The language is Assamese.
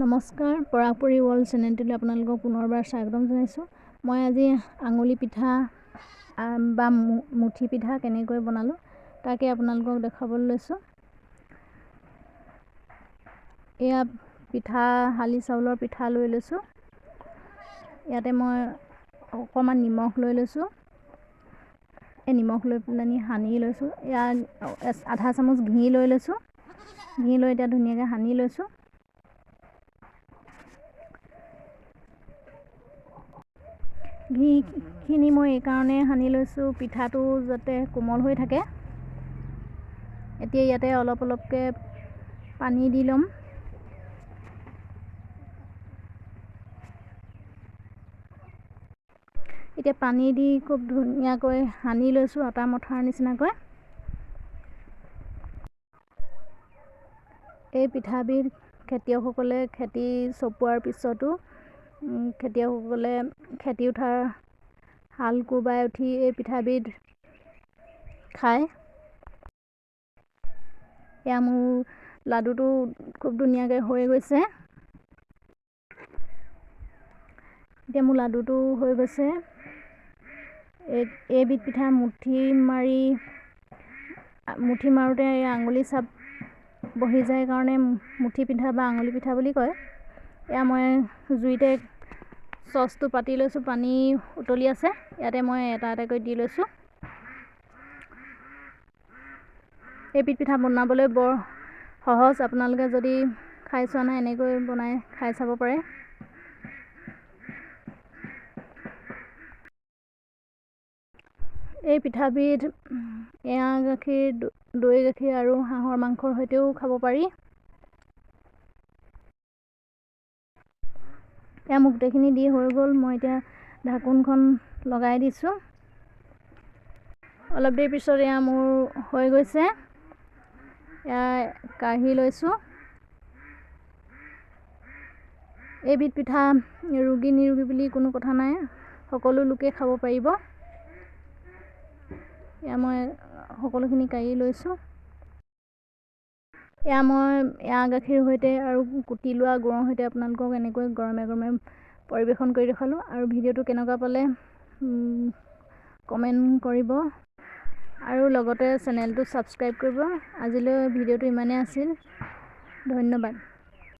নমস্কাৰ, পৰাগপুৰী ৱৰ্ল্ড চেনেলটোলৈ আপোনালোকক পুনৰবাৰ স্বাগতম জনাইছোঁ। মই আজি আঙুলি পিঠা বা মুঠি পিঠা কেনেকৈ বনালোঁ তাকে আপোনালোকক দেখাবলৈ লৈছোঁ। এয়া পিঠা, শালি চাউলৰ পিঠা লৈ লৈছোঁ। ইয়াতে মই অকণমান নিমখ লৈ লৈছোঁ। এই নিমখ লৈ পেলাই সানি লৈছোঁ। ইয়াত আধা চামুচ ঘি লৈ লৈছোঁ। ঘি লৈ এতিয়া ধুনীয়াকৈ সানি লৈছোঁ। ঘিখিনি মই এইকাৰণে সানি লৈছোঁ, পিঠাটো যাতে কোমল হৈ থাকে। এতিয়া ইয়াতে অলপ অলপকৈ পানী দি ল'ম। এতিয়া পানী দি খুব ধুনীয়াকৈ সানি লৈছোঁ, আটা মঠাৰ নিচিনাকৈ। এই পিঠাবিধ খেতিয়কসকলে খেতি চপোৱাৰ পিছতো খেতিয়কসকলে খেতি উঠাৰ হাল কোৰ বাই উঠি এই পিঠাবিধ খায়। এয়া মোৰ লাডুটো খুব ধুনীয়াকৈ হৈ গৈছে। এতিয়া মোৰ লাডুটো হৈ গৈছে। এইবিধ পিঠা মুঠি মাৰোঁতে আঙুলি চাপ বহি যায় কাৰণে মুঠি পিঠা বা আঙুলি পিঠা বুলি কয়। এয়া মই জুইতে চচটো পাতি লৈছোঁ, পানী উতলি আছে। ইয়াতে মই এটা এটাকৈ দি লৈছোঁ। এইবিধ পিঠা বনাবলৈ বৰ সহজ। আপোনালোকে যদি খাই চোৱা নাই, এনেকৈ বনাই খাই চাব পাৰে। এই পিঠাবিধ এৱা গাখীৰ, দৈ গাখীৰ আৰু হাঁহৰ মাংসৰ সৈতেও খাব পাৰি। এয়া মোক গোটেইখিনি দি হৈ গ'ল। মই এতিয়া ঢাকোনখন লগাই দিছোঁ। অলপ দেৰি পিছত এয়া মোৰ হৈ গৈছে। এয়া কাঢ়ি লৈছোঁ। এইবিধ পিঠা ৰোগী নিৰোগী বুলি কোনো কথা নাই, সকলো লোকে খাব পাৰিব। এয়া মই সকলোখিনি কাঢ়ি লৈছোঁ। এয়া মই এৱা গাখীৰ সৈতে আৰু কুটি লোৱা গুড়ৰ সৈতে আপোনালোকক এনেকৈ গৰমে গৰমে পৰিৱেশন কৰি দেখালোঁ। আৰু ভিডিঅ'টো কেনেকুৱা পালে কমেণ্ট কৰিব আৰু লগতে চেনেলটো ছাবস্ক্ৰাইব কৰিব। আজিলৈ ভিডিঅ'টো ইমানেই আছিল। ধন্যবাদ।